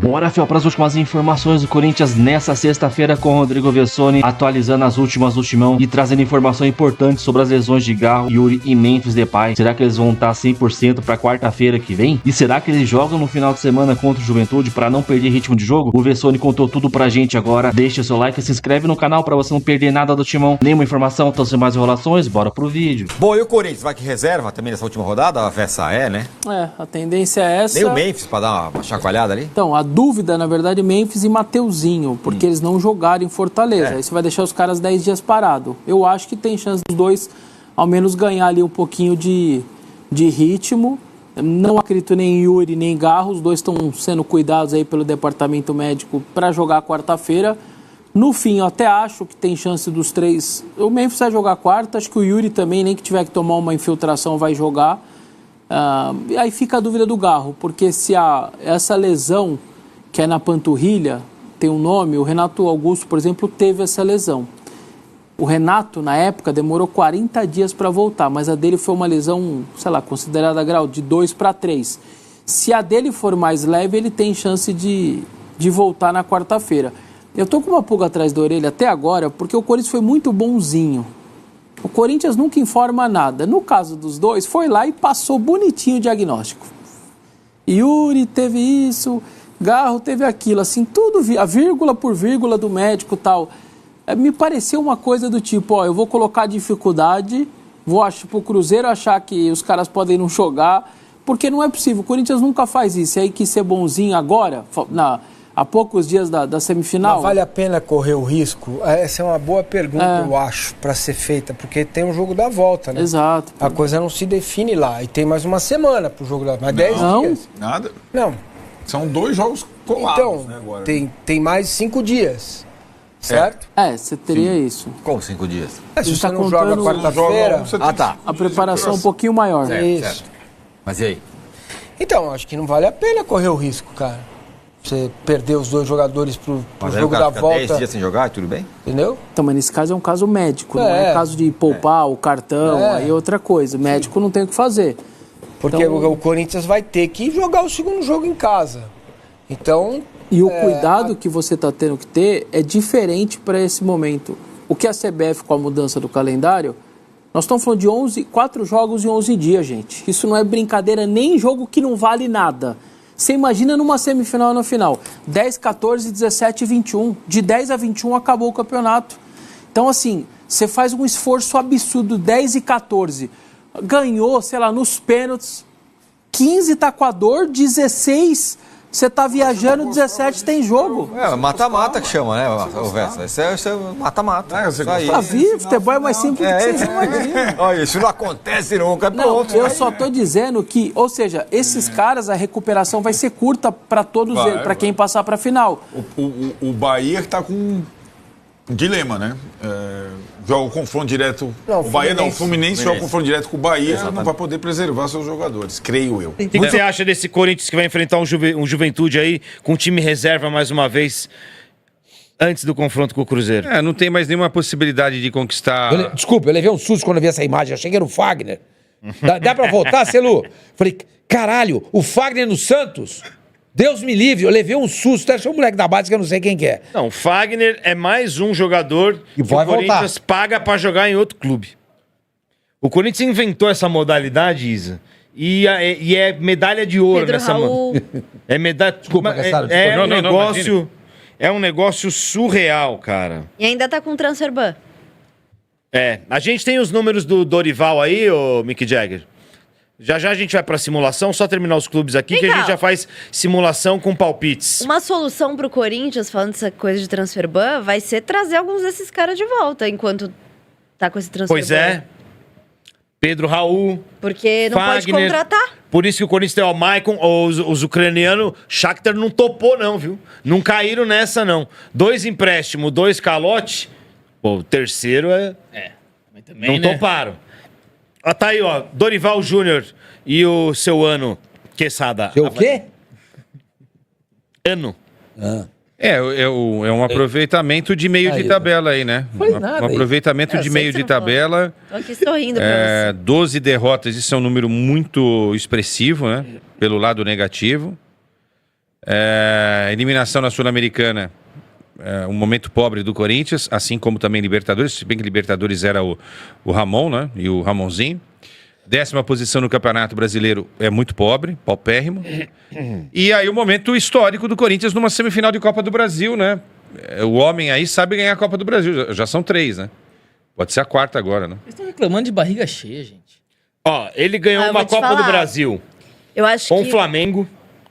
Bora, Fel, para as últimas informações do Corinthians nessa sexta-feira com o Rodrigo Vessoni, atualizando as últimas do Timão e trazendo informação importante sobre as lesões de Garro, Yuri e Memphis Depay. Será que eles vão estar 100% para quarta-feira que vem? E será que eles jogam no final de semana contra o Juventude para não perder ritmo de jogo? O Vessoni contou tudo pra gente agora. Deixa o seu like e se inscreve no canal para você não perder nada do Timão. Nenhuma informação, então sem mais enrolações, bora pro vídeo. Bom, e o Corinthians vai que reserva também nessa última rodada? A Vessa né? A tendência é essa. Nem o Memphis para dar uma chacoalhada ali? Então, a dúvida, na verdade, é Memphis e Mateuzinho, porque eles não jogaram em Fortaleza. Aí você vai deixar os caras 10 dias parados. Eu acho que tem chance dos dois, ao menos, ganhar ali um pouquinho de ritmo. Não acredito nem em Yuri nem em Garro. Os dois estão sendo cuidados aí pelo departamento médico para jogar quarta-feira. No fim, eu até acho que tem chance dos três. O Memphis vai jogar quarta, acho que o Yuri também, nem que tiver que tomar uma infiltração, vai jogar. Aí fica a dúvida do Garro, porque se essa lesão, que é na panturrilha, tem um nome, o Renato Augusto, por exemplo, teve essa lesão. O Renato, na época, demorou 40 dias para voltar, mas a dele foi uma lesão, sei lá, considerada grau de 2 para 3. Se a dele for mais leve, ele tem chance de voltar na quarta-feira. Eu tô com uma pulga atrás da orelha até agora, porque o Corinthians foi muito bonzinho. O Corinthians nunca informa nada. No caso dos dois, foi lá e passou bonitinho o diagnóstico. Yuri teve isso, Garro teve aquilo, assim, tudo, a vírgula por vírgula do médico e tal. Me pareceu uma coisa do tipo, eu vou colocar dificuldade, vou pro Cruzeiro achar que os caras podem não jogar, porque não é possível. O Corinthians nunca faz isso. E aí quis ser bonzinho agora, há poucos dias da semifinal. Mas vale a pena correr o risco? Essa é uma boa pergunta, eu acho, para ser feita, porque tem um jogo da volta, né? Exato. A coisa não se define lá. E tem mais uma semana pro jogo da volta. Mas 10 dias. Nada. Não. São 2 jogos colados, então, né, agora. Tem mais 5 dias. Certo? Você teria isso. Como 5 dias? Se você tá não joga contando- quarta-feira... Tá. A preparação é um pouquinho maior. Isso. Certo. Mas e aí? Então, acho que não vale a pena correr o risco, cara. Você perder os 2 jogadores pro Mas aí o jogo cara da fica volta. 10 dias sem jogar, tudo bem? Entendeu? Então, mas nesse caso é um caso médico, não é caso de poupar o cartão, aí é outra coisa. Médico não tem o que fazer. Porque Então- o Corinthians vai ter que jogar o segundo jogo em casa. Então... E o cuidado que você está tendo que ter é diferente para esse momento. O que a CBF, com a mudança do calendário, nós estamos falando de 4 jogos em 11 dias, gente. Isso não é brincadeira, nem jogo que não vale nada. Você imagina numa semifinal e na final. 10, 14, 17 e 21. De 10 a 21 acabou o campeonato. Então, assim, você faz um esforço absurdo, 10 e 14. Ganhou, sei lá, nos pênaltis. 15 tá com a dor, 16... Você tá viajando, 17 tem jogo. Mata-mata que chama, né, o Vessa? Esse é mata-mata. A vida, futebol é mais simples do que você imagina. Olha, isso não acontece nunca, Não, pronto. eu só tô dizendo que, ou seja, esses caras, a recuperação vai ser curta para todos eles, para quem passar para final. O Bahia que tá com um dilema, né? Joga o confronto direto. Não, o Bahia não, o Fluminense joga o confronto direto com o Bahia, não vai poder preservar seus jogadores, creio eu. O que você acha desse Corinthians que vai enfrentar um Juventude aí com time reserva mais uma vez antes do confronto com o Cruzeiro? Não tem mais nenhuma possibilidade de conquistar. Desculpa, eu levei um susto quando eu vi essa imagem. Achei que era o Fagner. Dá pra voltar, Celu? Falei, caralho, o Fagner no Santos? Deus me livre, eu levei um susto. Achei um moleque da base que eu não sei quem que é. Não, o Fagner é mais um jogador E que vai o Corinthians voltar. paga pra jogar em outro clube. O Corinthians inventou essa modalidade, Isa. E é medalha de ouro Pedro nessa Raul. É medalha. Desculpa, Cassaro, É desculpa. um Não, negócio. É um negócio surreal, cara. E ainda tá com transfer ban. A gente tem os números do Dorival aí, ô Mick Jagger. Já a gente vai pra simulação, só terminar os clubes aqui, que a gente já faz simulação com palpites. Uma solução pro Corinthians, falando dessa coisa de transfer ban, vai ser trazer alguns desses caras de volta, enquanto tá com esse transfer Pois é. Pedro Raul. Porque não pode Fagner. contratar. Por isso que o Corinthians tem o Maicon, os ucranianos, Shakhtar não topou não, viu? Não caíram nessa não. 2 empréstimos, 2 calote. Pô, o terceiro mas também, não toparam. Tá aí, ó, Dorival Júnior e o seu Ano Quesada. Seu o quê? Ano. É um aproveitamento de meio de tabela aí, né? Foi nada Um aí. aproveitamento de sei meio que de você não falou. tabela. Tô aqui sorrindo pra você. 12 derrotas, isso é um número muito expressivo, né? Pelo lado negativo. Eliminação na Sul-Americana, um momento pobre do Corinthians, assim como também Libertadores, se bem que Libertadores era o Ramon, né? E o Ramonzinho. 10ª posição no Campeonato Brasileiro é muito pobre, paupérrimo. E aí o momento histórico do Corinthians numa semifinal de Copa do Brasil, né? O homem aí sabe ganhar a Copa do Brasil, já são 3, né? Pode ser a 4ª agora, né? Eles estão reclamando de barriga cheia, gente. Ó, ele ganhou eu uma vou te Copa do falar. Brasil Eu acho com o que... Flamengo,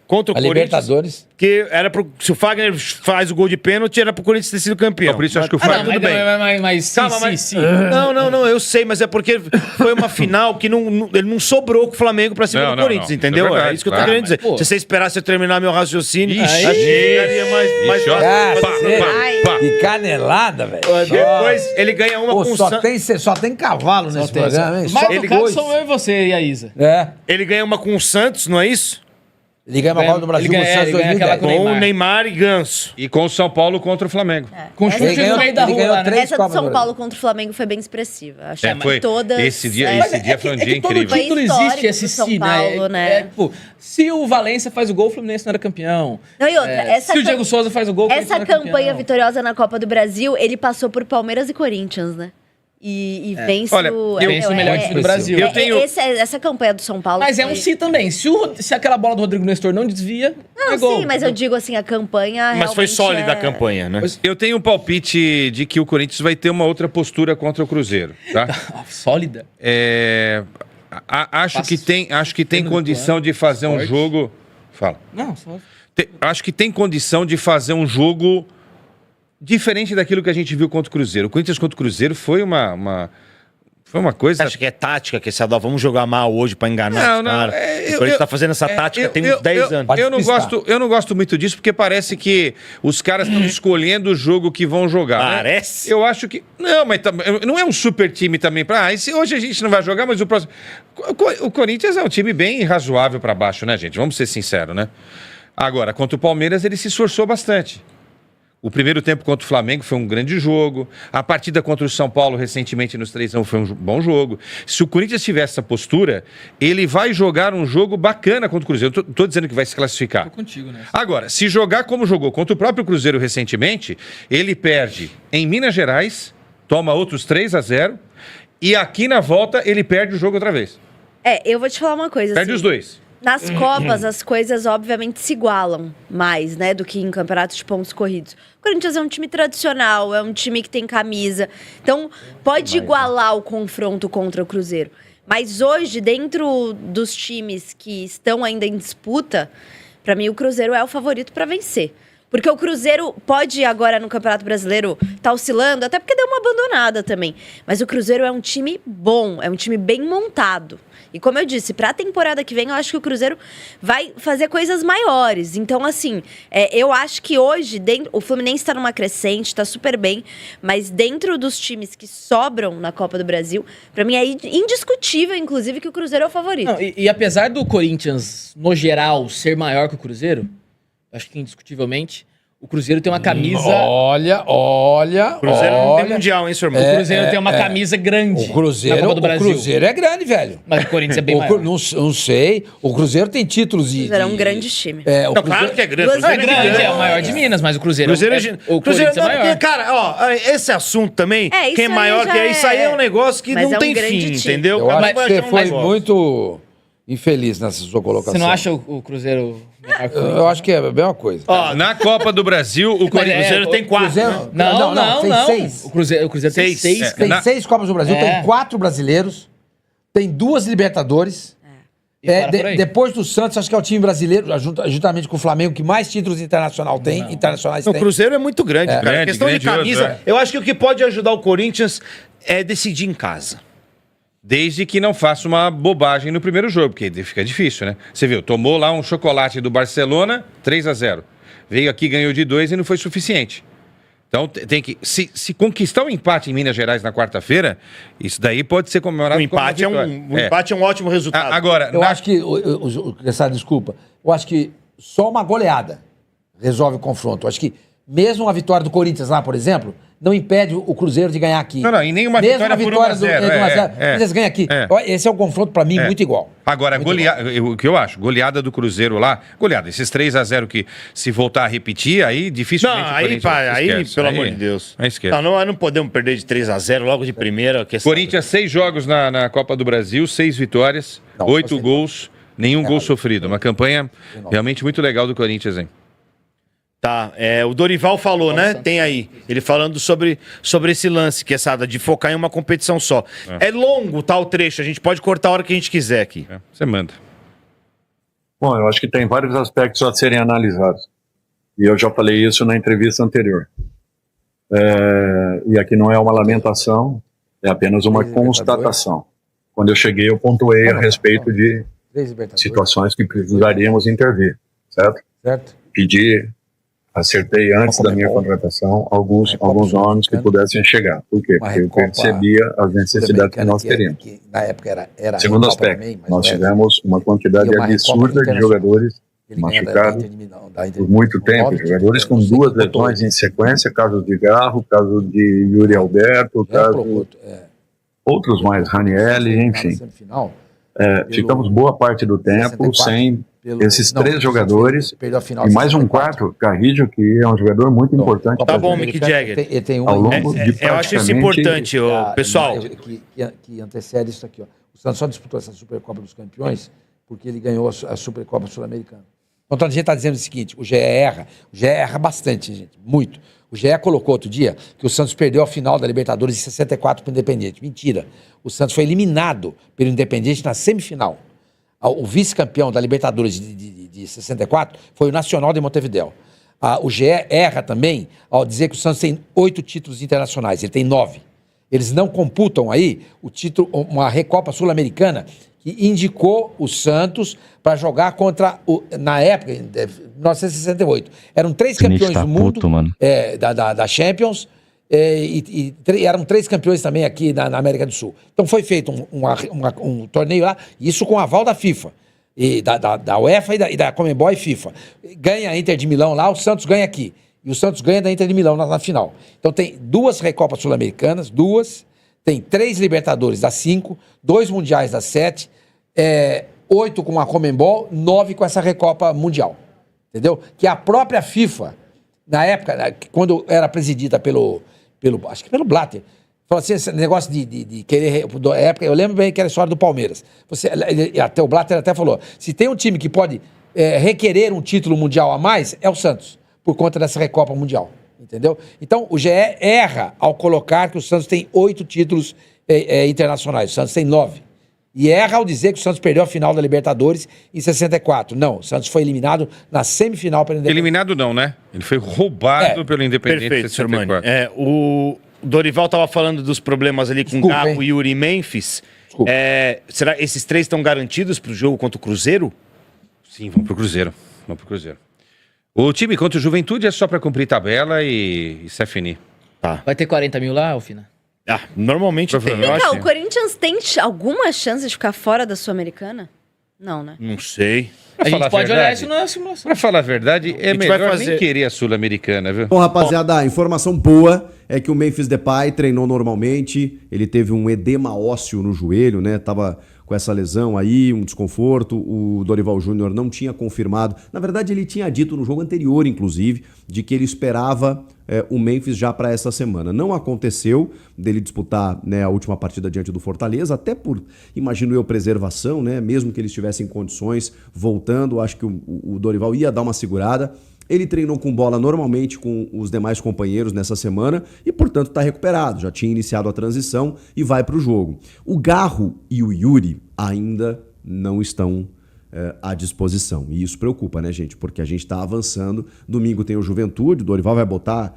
contra o A Corinthians. Libertadores. Que era se o Fagner faz o gol de pênalti, era pro Corinthians ter sido campeão. Por isso eu acho que o Mas Fagner... tudo bem. Mas Calma, sim. Não, eu sei, mas é porque foi uma final que ele não sobrou com o Flamengo pra cima do Corinthians, entendeu? Isso é verdade, É isso que eu tô claro. querendo dizer. Pô. Se você esperasse eu terminar meu raciocínio, Ixi. acho que ficaria mais Ixi, ó. fácil. Que canelada, velho. Depois ele ganha uma Pô, com o só tem cavalo nesse programa, hein? Mas Só no tem caso coisa. são eu e você e a Isa. É. Ele ganha uma com o Santos, não é isso? Ele ganha uma Copa do Brasil Ele com o ganha- Santos ele ganha aquela 2010. Com o Neymar e Ganso. E com o São Paulo contra o Flamengo. Com Essa- chute Ele ganhou- no meio da ele rua, ganhou lá, né? 3 Essa do Copas São do Paulo contra o Flamengo foi bem expressiva. Achei que Foi. todas... Esse dia foi um dia todo incrível. título Foi existe histórico esse do São si, Paulo, né? Pô, se o Valência faz o gol, o Fluminense não era campeão. Não, e outra, essa se o Diego Souza faz o gol, o Fluminense essa não era campanha campeão. vitoriosa na Copa do Brasil, ele passou por Palmeiras e Corinthians, né? E vence Olha, vence o melhor time do Brasil. Eu tenho- Essa campanha do São Paulo... Mas é um foi- si também. Se aquela bola do Rodrigo Nestor não desvia, Não, é gol. sim, mas eu digo assim, a campanha Mas foi realmente sólida é... a campanha, né? Eu tenho um palpite de que o Corinthians vai ter uma outra postura contra o Cruzeiro, tá? Sólida. Acho que tem condição de fazer um Forte. jogo... Fala. Não, só... Acho que tem condição de fazer um jogo diferente daquilo que a gente viu contra o Cruzeiro. O Corinthians contra o Cruzeiro foi uma coisa... Você acha que é tática, que esse vamos jogar mal hoje pra enganar os caras? O Corinthians tá fazendo essa tática tem uns 10 anos. Eu não gosto muito disso, porque parece que os caras estão escolhendo o jogo que vão jogar. né? Parece? Eu acho que... Não, mas não é um super time também para... hoje a gente não vai jogar, mas o próximo... O Corinthians é um time bem razoável para baixo, né, gente? Vamos ser sinceros, né? Agora, contra o Palmeiras, ele se esforçou bastante. O primeiro tempo contra o Flamengo foi um grande jogo. A partida contra o São Paulo, recentemente, nos 3-1, foi um bom jogo. Se o Corinthians tiver essa postura, ele vai jogar um jogo bacana contra o Cruzeiro. Eu tô dizendo que vai se classificar. Tô contigo, né? Agora, se jogar como jogou contra o próprio Cruzeiro recentemente, ele perde em Minas Gerais, toma outros 3-0, e aqui na volta ele perde o jogo outra vez. Eu vou te falar uma coisa. Perde assim, os dois. Nas Copas, as coisas obviamente se igualam mais, né, do que em campeonatos de pontos corridos. O Corinthians é um time tradicional, é um time que tem camisa. Então, pode igualar o confronto contra o Cruzeiro. Mas hoje, dentro dos times que estão ainda em disputa, para mim o Cruzeiro é o favorito para vencer. Porque o Cruzeiro pode agora no Campeonato Brasileiro tá oscilando, até porque deu uma abandonada também. Mas o Cruzeiro é um time bom, é um time bem montado. E como eu disse, para a temporada que vem, eu acho que o Cruzeiro vai fazer coisas maiores. Então, assim, eu acho que hoje o Fluminense está numa crescente, está super bem, mas dentro dos times que sobram na Copa do Brasil, para mim é indiscutível, inclusive, que o Cruzeiro é o favorito. Não, e apesar do Corinthians, no geral, ser maior que o Cruzeiro, acho que indiscutivelmente, o Cruzeiro tem uma camisa... Olha. O Cruzeiro não tem mundial, hein, seu irmão? O Cruzeiro tem uma camisa grande O Cruzeiro, na Copa do Brasil. o Cruzeiro é grande, velho. Mas o Corinthians é bem maior. Não sei. O Cruzeiro tem títulos de... O Cruzeiro é um grande time. É, o Não, Cruzeiro... claro que é grande. Duas Não, é Cruzeiro grande, é gigante. o maior de Minas, mas o Cruzeiro, O Cruzeiro Cruzeiro é não, maior. porque, cara, ó, esse assunto também, Isso quem é aí maior já que isso aí é um negócio que Mas não é um tem grande fim, time. entendeu? Eu Cada um acho que vai você achar um foi negócio. muito infeliz nessa sua colocação. Você não acha o Cruzeiro menor que o Eu acho que é a mesma coisa. Ó, na Copa do Brasil, o Cruzeiro tem 4. Cruzeiro... Não. Tem 6. O Cruzeiro tem 6. Tem 6 Copas do Brasil, É. tem 4 brasileiros, tem 2 Libertadores. E para por aí. Depois do Santos, acho que é o time brasileiro, juntamente com o Flamengo, que mais títulos internacionais O tem. Cruzeiro é muito grande, cara. Grande, A questão de grandioso, camisa, eu acho que o que pode ajudar o Corinthians é decidir em casa. Desde que não faça uma bobagem no primeiro jogo, porque fica difícil, né? Você viu, tomou lá um chocolate do Barcelona, 3-0. Veio aqui, ganhou de 2 e não foi suficiente. Então tem que... Se conquistar um empate em Minas Gerais na quarta-feira, isso daí pode ser comemorado O empate como uma vitória. empate é um ótimo resultado. Agora, Eu acho que, essa desculpa, eu acho que só uma goleada resolve o confronto. Eu acho que mesmo uma vitória do Corinthians lá, por exemplo, não impede o Cruzeiro de ganhar aqui. Não, e nenhuma mesmo vitória por 1-0. O Corinthians ganha aqui. Esse é um confronto, pra mim, muito igual. Agora, o que eu acho, goleada do Cruzeiro lá, esses 3-0 que se voltar a repetir, aí dificilmente Não, o aí, Corinthians esquece. pelo amor de Deus. Aí esquece. Não podemos perder de 3-0 logo de primeira. Corinthians, 6 jogos na Copa do Brasil, 6 vitórias, 8 gols, nenhum gol sofrido. Uma campanha realmente muito legal do Corinthians, hein? Tá, o Dorival falou, né? Tem aí. Ele falando sobre esse lance, que é de focar em uma competição só. É longo, tá, o trecho. A gente pode cortar a hora que a gente quiser aqui. Você manda. Bom, eu acho que tem vários aspectos a serem analisados. E eu já falei isso na entrevista anterior. E aqui não é uma lamentação, é apenas uma constatação. Quando eu cheguei, eu pontuei a respeito de situações que precisaríamos intervir, certo? Pedi, acertei antes da minha contratação alguns nomes que pudessem chegar. Por quê? Porque eu percebia as necessidades que nós teríamos. Na época era segundo aspecto, nós tivemos uma quantidade absurda de jogadores machucados por muito tempo. Jogadores com 2 lesões em sequência, caso de Garro, caso de Yuri Alberto, outros mais, Ranieri, enfim. Ficamos boa parte do tempo sem esses 3 jogadores e mais um quarto, Carrillo, que é um jogador muito importante. Tá bom, Mick Jagger. Ao longo de eu acho isso importante, pessoal. Que antecede isso aqui. O Santos só disputou essa Supercopa dos Campeões porque ele ganhou a Supercopa Sul-Americana. Então a gente está dizendo o seguinte, o GE erra bastante, gente, muito. O GE colocou outro dia que o Santos perdeu a final da Libertadores em 64 para o Independiente. Mentira. O Santos foi eliminado pelo Independiente na semifinal. O vice-campeão da Libertadores de 64 foi o Nacional de Montevidéu. O GE erra também ao dizer que o Santos tem 8 títulos internacionais, ele tem 9. Eles não computam aí o título, uma Recopa Sul-Americana que indicou o Santos para jogar contra, na época, em 1968. Eram 3 campeões do mundo da Champions e eram 3 campeões também aqui na América do Sul. Então foi feito um torneio lá, isso com aval da FIFA, e da UEFA e da Conmebol e FIFA. Ganha a Inter de Milão lá, o Santos ganha aqui. E o Santos ganha da Inter de Milão na final. Então tem 2 Recopas Sul-Americanas, 2, tem 3 Libertadores das 5, 2 Mundiais das 7, 8 com a Conmebol, 9 com essa Recopa Mundial. Entendeu? Que a própria FIFA, na época, quando era presidida acho que pelo Blatter, falou assim, esse negócio de querer... Da época, eu lembro bem que era a história do Palmeiras. Até o Blatter até falou, se tem um time que pode requerer um título mundial a mais, é o Santos, por conta dessa Recopa Mundial. Entendeu? Então, o GE erra ao colocar que o Santos tem 8 títulos internacionais. O Santos tem 9. E erra ao dizer que o Santos perdeu a final da Libertadores em 64. Não, o Santos foi eliminado na semifinal pelo Independente. Eliminado não, né? Ele foi roubado pelo Independente. Perfeito, Sermani. O Dorival estava falando dos problemas ali com Garro, Yuri e Memphis. Será que esses 3 estão garantidos para o jogo contra o Cruzeiro? Sim, vamos pro Cruzeiro. O time contra o Juventude é só para cumprir tabela e se finir. Tá. Vai ter 40 mil lá, Alfina? Normalmente tem. O Corinthians tem alguma chance de ficar fora da Sul-Americana? Não, né? Não sei. A gente pode olhar isso na simulação. Pra falar a verdade, é melhor nem querer a Sul-Americana, viu? Bom, rapaziada, a informação boa é que o Memphis Depay treinou normalmente, ele teve um edema ósseo no joelho, né? Tava com essa lesão aí, um desconforto. O Dorival Júnior não tinha confirmado. Na verdade, ele tinha dito no jogo anterior, inclusive, de que ele esperava o Memphis já para essa semana. Não aconteceu dele disputar, né, a última partida diante do Fortaleza, até por, imagino eu, preservação, né? Mesmo que ele estivesse em condições, voltando, acho que o Dorival ia dar uma segurada. Ele treinou com bola normalmente com os demais companheiros nessa semana e, portanto, está recuperado. Já tinha iniciado a transição e vai para o jogo. O Garro e o Yuri ainda não estão à disposição. E isso preocupa, né, gente? Porque a gente está avançando. Domingo tem o Juventude, o Dorival vai botar,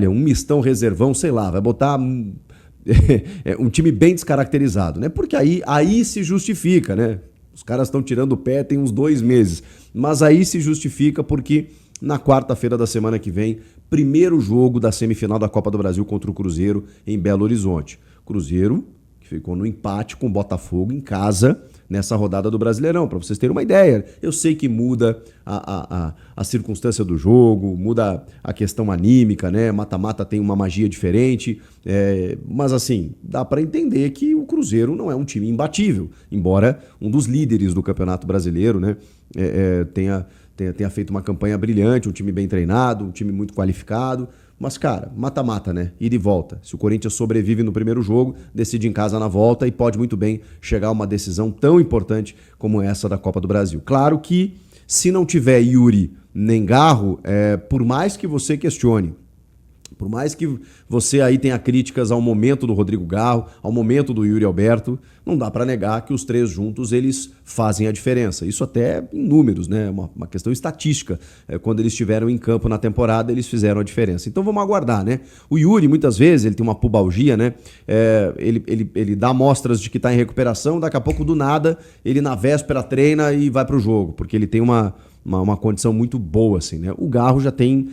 um mistão reservão, sei lá, vai botar um time bem descaracterizado, né? Porque aí se justifica, né? Os caras estão tirando o pé tem uns 2 meses. Mas aí se justifica porque na quarta-feira da semana que vem, primeiro jogo da semifinal da Copa do Brasil contra o Cruzeiro em Belo Horizonte. Cruzeiro que ficou no empate com o Botafogo em casa nessa rodada do Brasileirão, para vocês terem uma ideia. Eu sei que muda a circunstância do jogo, muda a questão anímica, né? Mata-mata tem uma magia diferente, mas assim, dá para entender que o Cruzeiro não é um time imbatível, embora um dos líderes do Campeonato Brasileiro, né? Tenha feito uma campanha brilhante, um time bem treinado, um time muito qualificado. Mas, cara, mata-mata, né? Ida e volta. Se o Corinthians sobrevive no primeiro jogo, decide em casa na volta e pode muito bem chegar a uma decisão tão importante como essa da Copa do Brasil. Claro que, se não tiver Yuri nem Garro, por mais que você questione, por mais que você aí tenha críticas ao momento do Rodrigo Garro, ao momento do Yuri Alberto, não dá para negar que os três juntos eles fazem a diferença. Isso até em números, né? Uma questão estatística. Quando eles estiveram em campo na temporada, eles fizeram a diferença. Então vamos aguardar, né? O Yuri, muitas vezes, ele tem uma pubalgia, né? Ele dá mostras de que está em recuperação, daqui a pouco, do nada, ele na véspera treina e vai para o jogo, porque ele tem uma condição muito boa, assim, né? O Garro já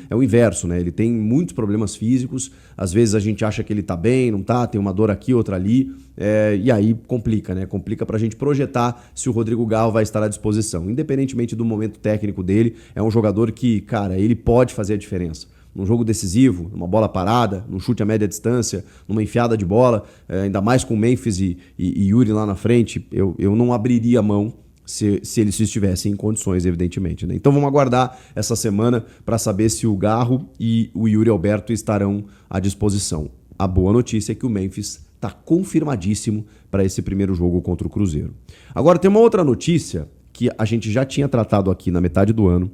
é o inverso, né? Ele tem muitos problemas físicos, às vezes a gente acha que ele tá bem, não tá, tem uma dor aqui, outra ali, e aí complica, né? Complica pra gente projetar se o Rodrigo Garro vai estar à disposição. Independentemente do momento técnico dele, é um jogador que, cara, ele pode fazer a diferença. Num jogo decisivo, numa bola parada, num chute a média distância, numa enfiada de bola, ainda mais com Memphis e Yuri lá na frente, eu não abriria a mão se eles estivessem em condições, evidentemente, né? Então vamos aguardar essa semana para saber se o Garro e o Yuri Alberto estarão à disposição. A boa notícia é que o Memphis está confirmadíssimo para esse primeiro jogo contra o Cruzeiro. Agora tem uma outra notícia que a gente já tinha tratado aqui na metade do ano,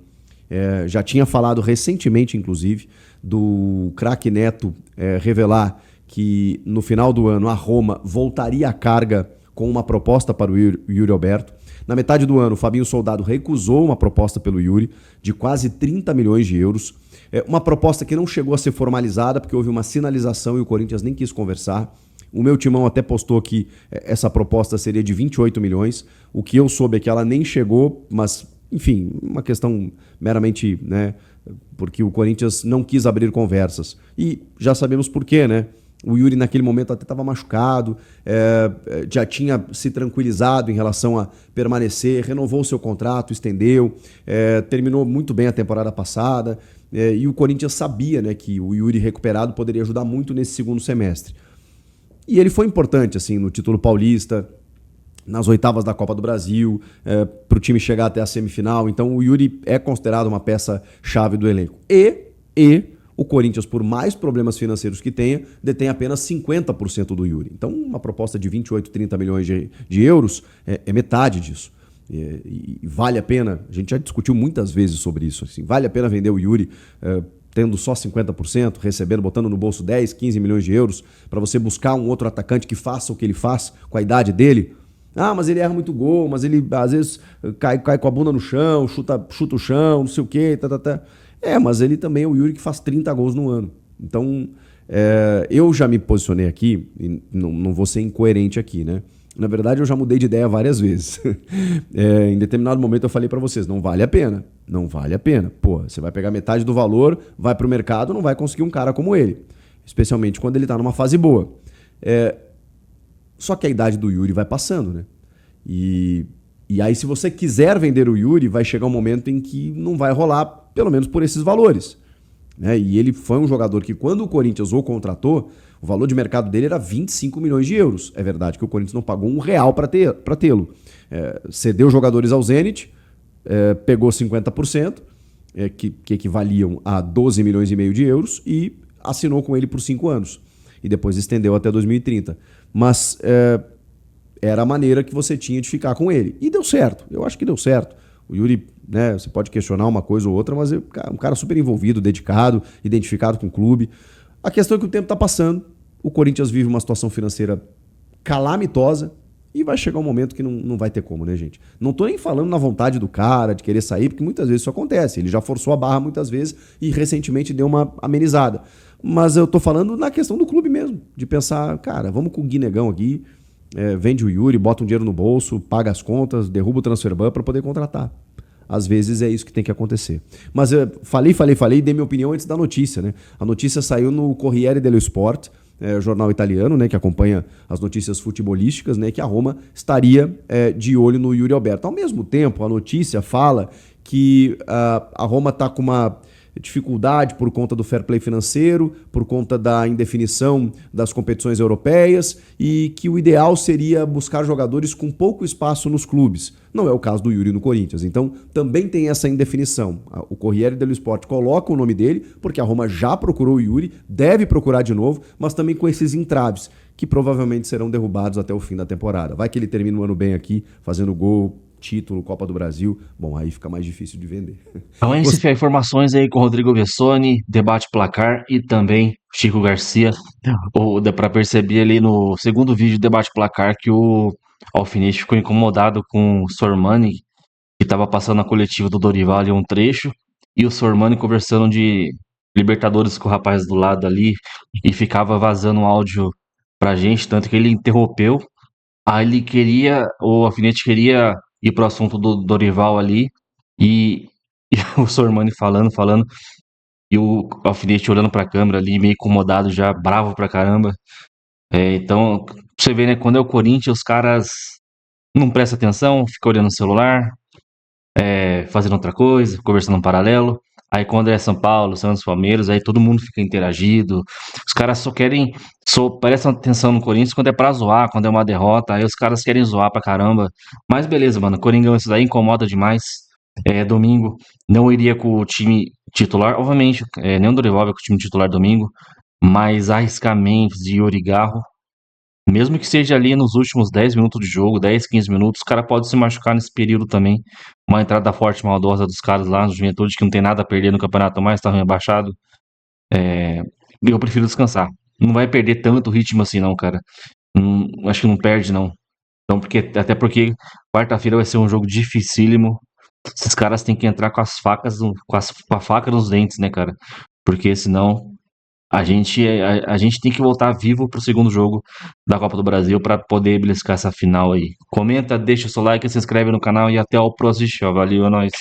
já tinha falado recentemente, inclusive, do craque Neto revelar que no final do ano a Roma voltaria à carga com uma proposta para o Yuri Alberto. Na metade do ano, o Fabinho Soldado recusou uma proposta pelo Yuri de quase 30 milhões de euros. Uma proposta que não chegou a ser formalizada porque houve uma sinalização e o Corinthians nem quis conversar. O meu timão até postou que essa proposta seria de 28 milhões. O que eu soube é que ela nem chegou, mas, enfim, uma questão meramente, né, porque o Corinthians não quis abrir conversas. E já sabemos por quê, né? O Yuri naquele momento até estava machucado, já tinha se tranquilizado em relação a permanecer, renovou o seu contrato, estendeu, terminou muito bem a temporada passada, e o Corinthians sabia, né, que o Yuri recuperado poderia ajudar muito nesse segundo semestre. E ele foi importante assim, no título paulista, nas oitavas da Copa do Brasil, para o time chegar até a semifinal. Então o Yuri é considerado uma peça-chave do elenco. E o Corinthians, por mais problemas financeiros que tenha, detém apenas 50% do Yuri. Então, uma proposta de 28, 30 milhões de euros é metade disso. E vale a pena, a gente já discutiu muitas vezes sobre isso, assim, vale a pena vender o Yuri tendo só 50%, recebendo, botando no bolso 10, 15 milhões de euros, para você buscar um outro atacante que faça o que ele faz com a idade dele? Ah, mas ele erra muito gol, mas ele às vezes cai com a bunda no chão, chuta o chão, não sei o quê, mas ele também é o Yuri que faz 30 gols no ano. Então, eu já me posicionei aqui, e não vou ser incoerente aqui, né? Na verdade, eu já mudei de ideia várias vezes. Em determinado momento eu falei para vocês, não vale a pena. Não vale a pena. Pô, você vai pegar metade do valor, vai pro mercado, não vai conseguir um cara como ele. Especialmente quando ele tá numa fase boa. Só que a idade do Yuri vai passando, né? E aí, se você quiser vender o Yuri, vai chegar um momento em que não vai rolar, pelo menos por esses valores, né? E ele foi um jogador que, quando o Corinthians o contratou, o valor de mercado dele era 25 milhões de euros. É verdade que o Corinthians não pagou R$1 para tê-lo. Cedeu jogadores ao Zenit, pegou 50%, que equivaliam a 12 milhões e meio de euros, e assinou com ele por 5 anos. E depois estendeu até 2030. Mas era a maneira que você tinha de ficar com ele. E deu certo. Eu acho que deu certo. O Yuri, né, você pode questionar uma coisa ou outra, mas é um cara super envolvido, dedicado, identificado com o clube. A questão é que o tempo está passando, o Corinthians vive uma situação financeira calamitosa e vai chegar um momento que não vai ter como, né, gente? Não estou nem falando na vontade do cara, de querer sair, porque muitas vezes isso acontece. Ele já forçou a barra muitas vezes e recentemente deu uma amenizada. Mas eu estou falando na questão do clube mesmo, de pensar, cara, vamos com o Guinegão aqui, vende o Yuri, bota um dinheiro no bolso, paga as contas, derruba o transfer ban para poder contratar. Às vezes é isso que tem que acontecer. Mas eu falei, dei minha opinião antes da notícia, né? A notícia saiu no Corriere dello Sport, jornal italiano, né, que acompanha as notícias futebolísticas, né, que a Roma estaria de olho no Yuri Alberto. Ao mesmo tempo, a notícia fala que a Roma está com uma dificuldade por conta do fair play financeiro, por conta da indefinição das competições europeias e que o ideal seria buscar jogadores com pouco espaço nos clubes. Não é o caso do Yuri no Corinthians. Então, também tem essa indefinição. O Corriere dello Sport coloca o nome dele, porque a Roma já procurou o Yuri, deve procurar de novo, mas também com esses entraves, que provavelmente serão derrubados até o fim da temporada. Vai que ele termina o ano bem aqui, fazendo gol, título, Copa do Brasil, bom, aí fica mais difícil de vender. Então, informações aí com o Rodrigo Vessoni, debate placar e também Chico Garcia. Dá pra perceber ali no segundo vídeo de debate placar que o Alfinete ficou incomodado com o Sormani, que estava passando na coletiva do Dorival ali um trecho, e o Sormani conversando de Libertadores com o rapaz do lado ali, e ficava vazando um áudio pra gente, tanto que ele interrompeu. Aí o Alfinete queria ir pro assunto do Dorival ali, e o Sormani falando, e o Alfinete olhando pra câmera ali, meio incomodado já, bravo pra caramba. Então, você vê, né, quando é o Corinthians, os caras não prestam atenção, ficam olhando no celular, fazendo outra coisa, conversando em paralelo. Aí quando é São Paulo, Santos, Palmeiras, aí todo mundo fica interagido. Os caras só prestam atenção no Corinthians quando é pra zoar, quando é uma derrota. Aí os caras querem zoar pra caramba. Mas beleza, mano, Coringão, isso daí incomoda demais. Domingo, não iria com o time titular. Obviamente, nem o Dorival vai com o time titular domingo. Mas arriscar Memphis e Yuri Garro, mesmo que seja ali nos últimos 10 minutos de jogo, 10, 15 minutos, o cara pode se machucar nesse período também. Uma entrada forte, maldosa dos caras lá no Juventude, que não tem nada a perder no campeonato mais, tá rebaixado. Eu prefiro descansar. Não vai perder tanto ritmo assim não, cara. Acho que não perde não. Então, até porque quarta-feira vai ser um jogo dificílimo. Esses caras têm que entrar com com a faca nos dentes, né, cara? Porque senão a gente tem que voltar vivo pro segundo jogo da Copa do Brasil pra poder beliscar essa final aí. Comenta, deixa o seu like, se inscreve no canal e até o próximo. Valeu, é nóis.